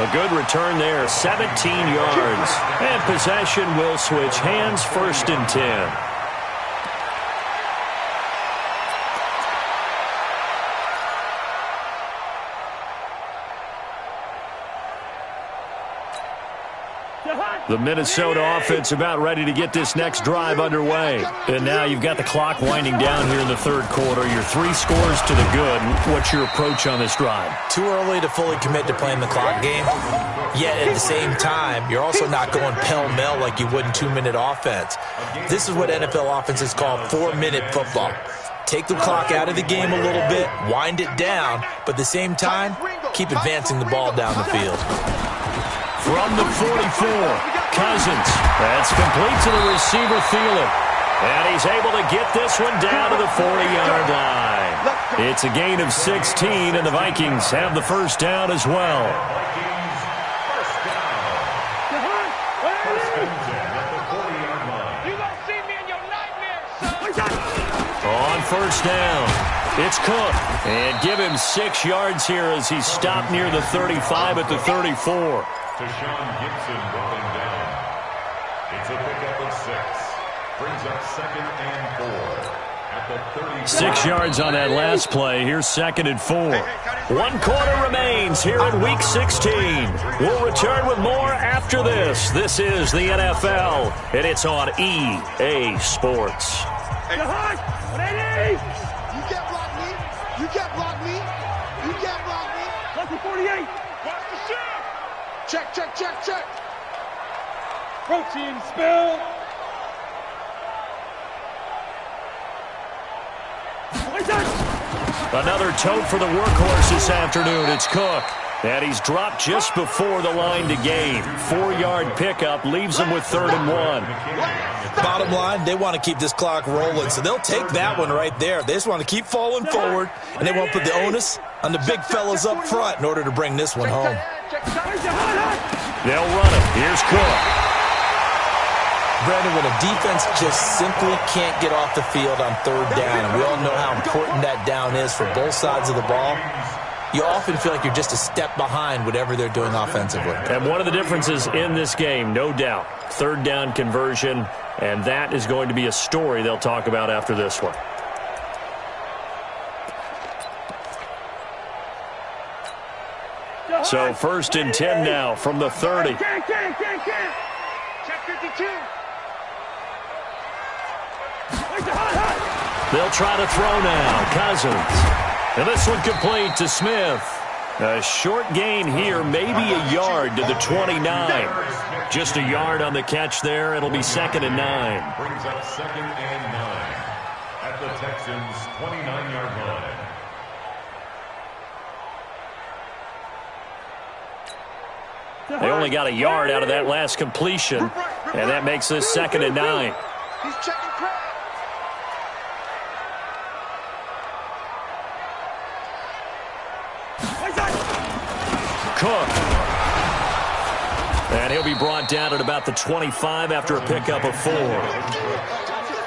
Speaker 1: A good return there, 17 yards. And possession will switch hands, 1st and 10. The Minnesota offense about ready to get this next drive underway. And now you've got the clock winding down here in the 3rd quarter. You're 3 scores to the good. What's your approach on this drive?
Speaker 5: Too early to fully commit to playing the clock game. Yet at the same time, you're also not going pell-mell like you would in 2-minute offense. This is what NFL offenses call 4-minute football. Take the clock out of the game a little bit, wind it down, but at the same time, keep advancing the ball down the field.
Speaker 1: From the 44. Cousins. That's complete to the receiver, Thielen. And he's able to get this one down to the 40-yard line. It's a gain of 16, and the Vikings have the first down as well. first down. It's Cook. And give him 6 yards here as he stopped near the 35 at the 34.
Speaker 4: Tashawn Gibson brought him down. It's a pickup of 6. Brings up 2nd and 4 at the 34.
Speaker 1: 6 yards on that last play. Here's 2nd and 4. 1 quarter remains here in Week 16. We'll return with more after this. This is the NFL, and it's on EA Sports.
Speaker 2: Hey, you can't block me. You can't block me. You can't block me. Watch the 48. Watch the shot. Check, check, check, check. Protein spill.
Speaker 1: Another tote for the workhorse this afternoon. It's Cook. And he's dropped just before the line to gain. 4-yard pickup leaves him with 3rd and 1.
Speaker 5: Bottom line, they want to keep this clock rolling, so they'll take that one right there. They just want to keep falling forward, and they won't put the onus on the big fellas up front in order to bring this one home.
Speaker 1: They'll run it. Here's Cook.
Speaker 5: Brandon, when a defense just simply can't get off the field on 3rd down, and we all know how important that down is for both sides of the ball, you often feel like you're just a step behind whatever they're doing offensively.
Speaker 1: And one of the differences in this game, no doubt, 3rd down conversion, and that is going to be a story they'll talk about after this one. So 1st and 10 now from the 30.
Speaker 2: Check 52.
Speaker 1: They'll try to throw now. Cousins. And this one complete to Smith. A short gain here, maybe a yard to the 29. Just a yard on the catch there. It'll be 2nd and 9.
Speaker 4: Brings up 2nd and 9 at the Texans' 29-yard line.
Speaker 1: They only got a yard out of that last completion, and that makes this 2nd and 9.
Speaker 2: He's checking crap.
Speaker 1: Cook. And he'll be brought down at about the 25 after a pickup of 4.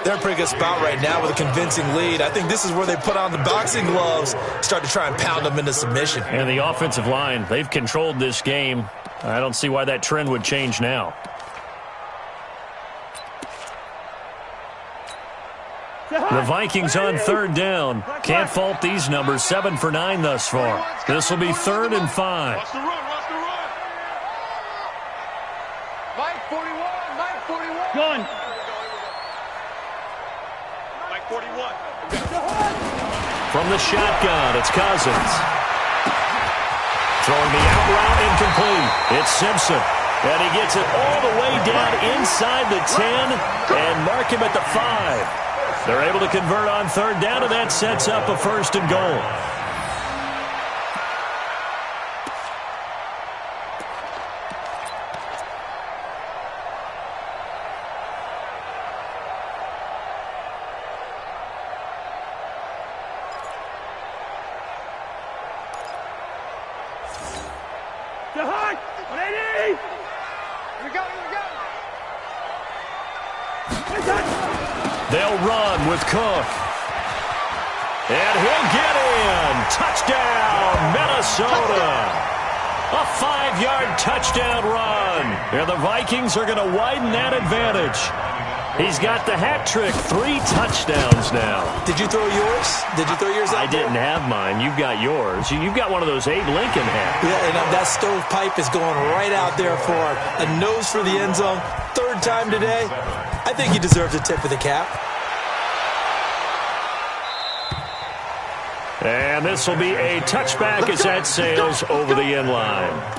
Speaker 5: They're in a pretty good spot right now with a convincing lead. I think this is where they put on the boxing gloves, start to try and pound them into submission.
Speaker 1: And the offensive line, they've controlled this game. I don't see why that trend would change now. The Vikings on 3rd down. Can't fault these numbers. 7 for 9 thus far. This will be 3rd and 5.
Speaker 2: Watch the run. Watch the run. Mike 41. Mike 41. Gun. Mike 41.
Speaker 1: From the shotgun, it's Cousins. Throwing the out route incomplete. It's Simpson. And he gets it all the way down inside the 10 and mark him at the 5. They're able to convert on 3rd down, and that sets up a 1st and goal. They'll run with Cook. And he'll get in. Touchdown, Minnesota. A 5-yard touchdown run. And the Vikings are going to widen that advantage. He's got the hat trick. 3 touchdowns now.
Speaker 5: Did you throw yours? Did you throw yours out
Speaker 1: I didn't have mine. You've got yours. You've got one of those Abe Lincoln hats.
Speaker 5: Yeah, and that stovepipe is going right out there for a nose for the end zone. 3rd time today. I think he deserves a tip of the cap.
Speaker 1: And this will be a touchback as that sails over the end line.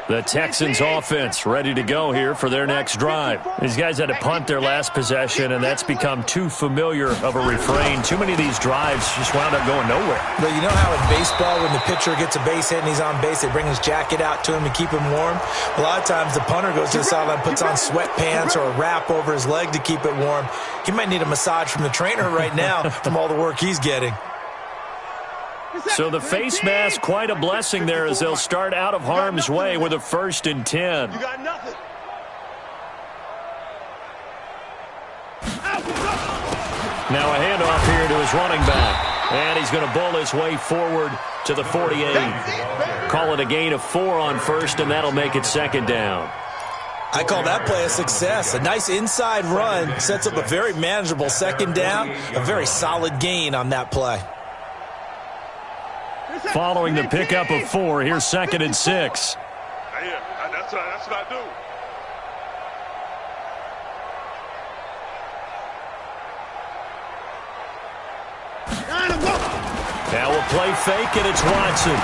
Speaker 1: The Texans offense ready to go here for their next drive. These guys had to punt their last possession, and that's become too familiar of a refrain. Too many of these drives just wound up going nowhere.
Speaker 5: But you know how in baseball, when the pitcher gets a base hit and he's on base, they bring his jacket out to him to keep him warm? A lot of times the punter goes to the sideline, puts on sweatpants or a wrap over his leg to keep it warm. He might need a massage from the trainer right now from all the work he's getting.
Speaker 1: So the face mask, quite a blessing there as they'll start out of harm's way with a 1st and 10.
Speaker 3: You got nothing.
Speaker 1: Now a handoff here to his running back. And he's going to bull his way forward to the 48. Call it a gain of 4 on 1st, and that'll make it 2nd down.
Speaker 5: I call that play a success. A nice inside run sets up a very manageable 2nd down. A very solid gain on that play.
Speaker 1: Following the pickup of 4, here's 2nd and 6.
Speaker 2: Yeah, that's what I do.
Speaker 1: Now we'll play fake, and it's Watson.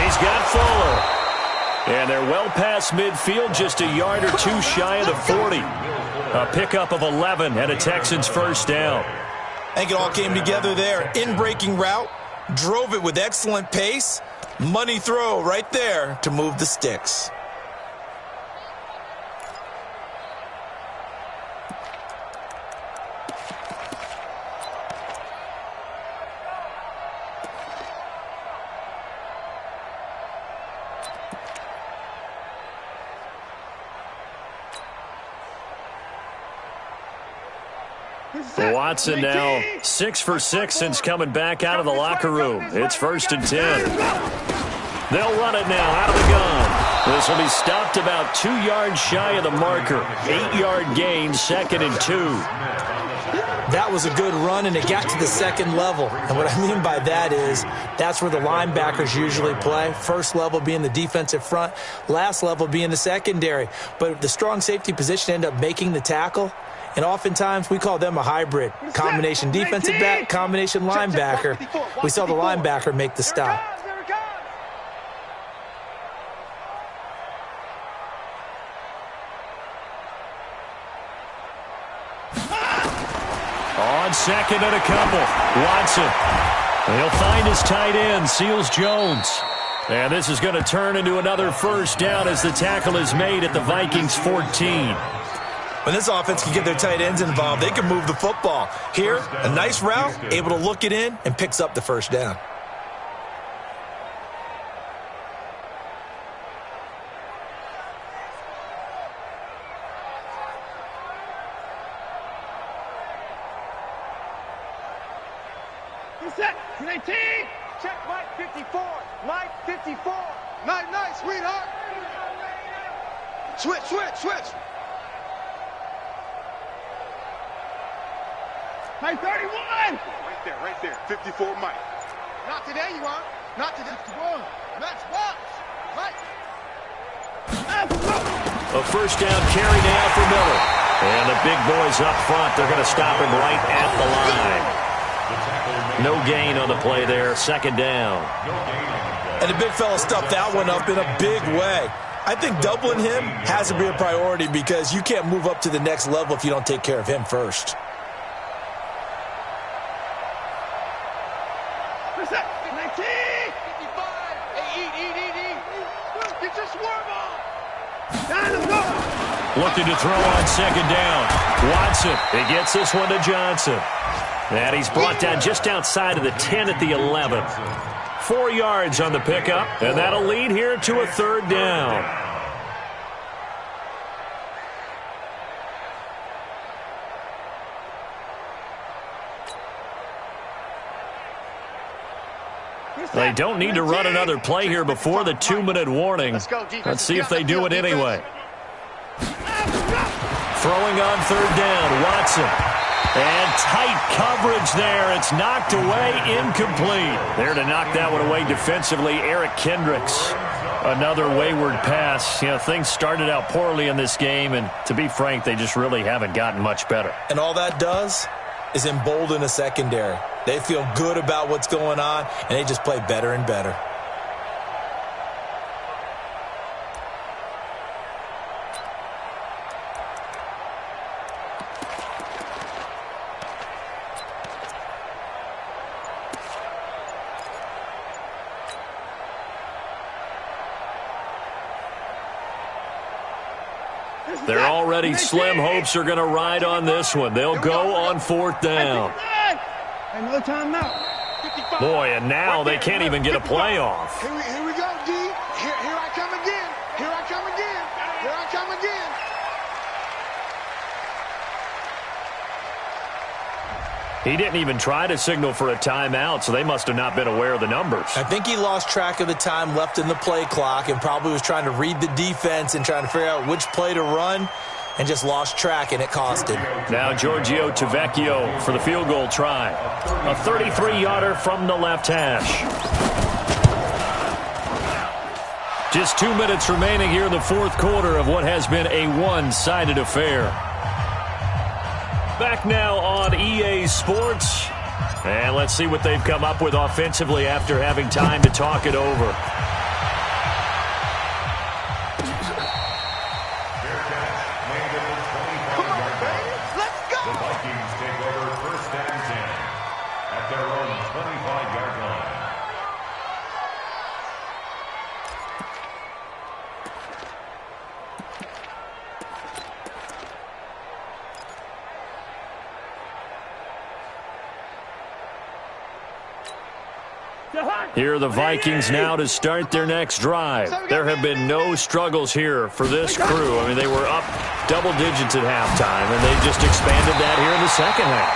Speaker 1: He's got Fuller. And they're well past midfield, just a yard or 2 shy of the 40. A pickup of 11 and a Texans 1st down.
Speaker 5: I think it all came together there. In-breaking route. Drove it with excellent pace. Money throw right there to move the sticks.
Speaker 1: Watson now 6 for 6 since coming back out of the locker room. It's 1st and 10. They'll run it now out of the gun. This will be stopped about 2 yards shy of the marker. 8-yard gain, 2nd and 2.
Speaker 5: That was a good run, and it got to the 2nd level. And what I mean by that is that's where the linebackers usually play. First level being the defensive front, last level being the secondary. But the strong safety position ended up making the tackle. And oftentimes we call them a hybrid. Combination defensive back, combination linebacker. We saw the linebacker make the stop.
Speaker 1: On 2nd and a couple. Watson. He'll find his tight end, Seals Jones. And this is going to turn into another 1st down as the tackle is made at the Vikings 14.
Speaker 5: When this offense can get their tight ends involved, they can move the football. Here, a nice route, able to look it in, and picks up the 1st down.
Speaker 2: Set. 19. Check Mike 54. Mike 54. Nice, sweetheart. Switch. Mike 31. Right there. 54, Mike. Not today, you are. Not today. 51. That's box. Mike.
Speaker 1: A 1st down carry now for Miller. And the big boys up front, they're going to stop him right at the line. No gain on the play there, 2nd down.
Speaker 5: And the big fella stuffed that one up in a big way. I think doubling him has to be a priority because you can't move up to the next level if you don't take care of him first.
Speaker 1: Looking to throw on 2nd down. Watson, he gets this one to Johnson. And he's brought down just outside of the 10 at the 11. 4 yards on the pickup, and that'll lead here to a 3rd down. They don't need to run another play here before the 2-minute warning. Let's see if they do it anyway. Throwing on 3rd down, Watson. And tight coverage there. It's knocked away, incomplete. There to knock that one away defensively, Eric Kendricks. Another wayward pass. You know, things started out poorly in this game, and to be frank, they just really haven't gotten much better.
Speaker 5: And all that does is embolden a secondary. They feel good about what's going on, and they just play better and better.
Speaker 1: They're already slim hopes are going to ride on this one. They'll go on 4th down.
Speaker 2: Another timeout.
Speaker 1: Boy, and now they can't even get a play off.
Speaker 3: Here we go, D. Here I come again. Here I come again. Here I come again.
Speaker 1: He didn't even try to signal for a timeout, so they must have not been aware of the numbers.
Speaker 5: I think he lost track of the time left in the play clock and probably was trying to read the defense and trying to figure out which play to run and just lost track, and it cost him.
Speaker 1: Now Giorgio Tavecchio for the field goal try. A 33-yarder from the left hash. Just 2 minutes remaining here in the 4th quarter of what has been a one-sided affair. Back now on EA Sports. And let's see what they've come up with offensively after having time to talk it over.
Speaker 3: Come on, baby. Let's go.
Speaker 4: The Vikings take over 1st and 10 at their own 25-yard line.
Speaker 1: Here are the Vikings now to start their next drive. There have been no struggles here for this crew. I mean, they were up double digits at halftime, and they just expanded that here in the second half.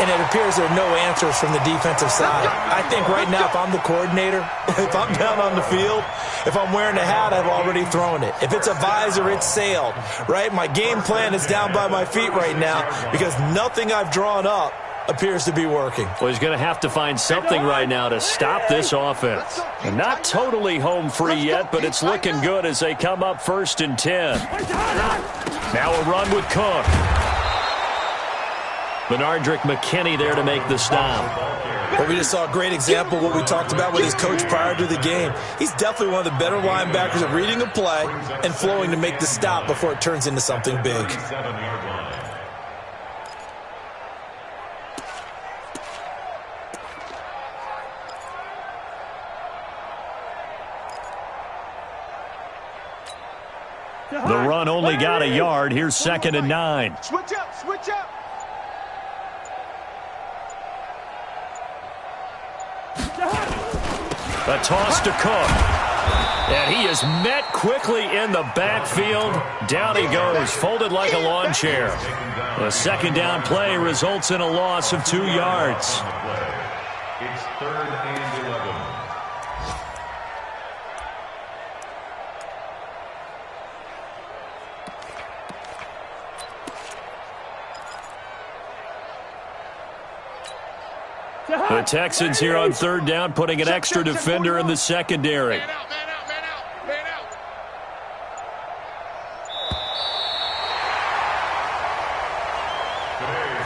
Speaker 5: And it appears there are no answers from the defensive side. I think right now, if I'm the coordinator, if I'm down on the field, if I'm wearing a hat, I've already thrown it. If it's a visor, it's sailed, right? My game plan is down by my feet right now because nothing I've drawn up appears to be working.
Speaker 1: Well, he's going to have to find something right now to stop this offense. And not totally home free yet, but it's looking good as they come up 1st and 10. Now a run with Cook. Benardrick McKinney there to make the stop.
Speaker 5: Well, we just saw a great example of what we talked about with his coach prior to the game. He's definitely one of the better linebackers at reading a play and flowing to make the stop before it turns into something big.
Speaker 1: The run only got a yard. Here's 2nd and 9.
Speaker 3: Switch up, switch up.
Speaker 1: A toss to Cook. And he is met quickly in the backfield. Down he goes, folded like a lawn chair. The 2nd down play results in a loss of 2 yards.
Speaker 4: It's 3rd and 11.
Speaker 1: The Texans here on 3rd down, putting an extra defender in the secondary.
Speaker 3: Man out, man out, man out, man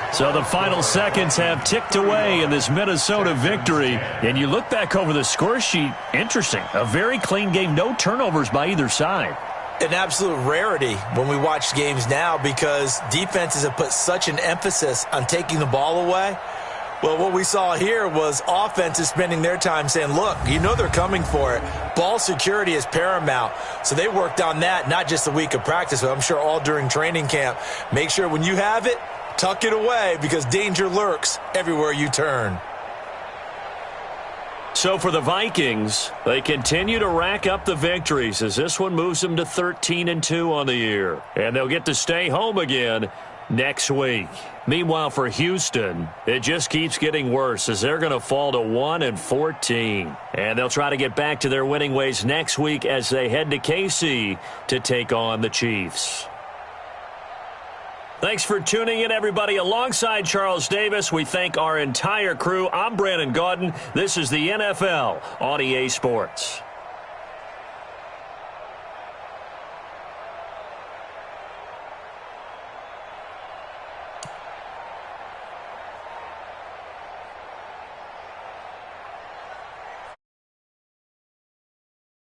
Speaker 3: out.
Speaker 1: So the final seconds have ticked away in this Minnesota victory. And you look back over the score sheet, interesting. A very clean game, no turnovers by either side.
Speaker 5: An absolute rarity when we watch games now because defenses have put such an emphasis on taking the ball away. Well, what we saw here was offenses spending their time saying, look, you know they're coming for it. Ball security is paramount. So they worked on that, not just a week of practice, but I'm sure all during training camp. Make sure when you have it, tuck it away because danger lurks everywhere you turn.
Speaker 1: So for the Vikings, they continue to rack up the victories as this one moves them to 13-2 on the year. And they'll get to stay home again next week. Meanwhile, for Houston, it just keeps getting worse as they're going to fall to 1-14. And they'll try to get back to their winning ways next week as they head to KC to take on the Chiefs. Thanks for tuning in, everybody. Alongside Charles Davis, we thank our entire crew. I'm Brandon Gaudin. This is the NFL on EA Sports.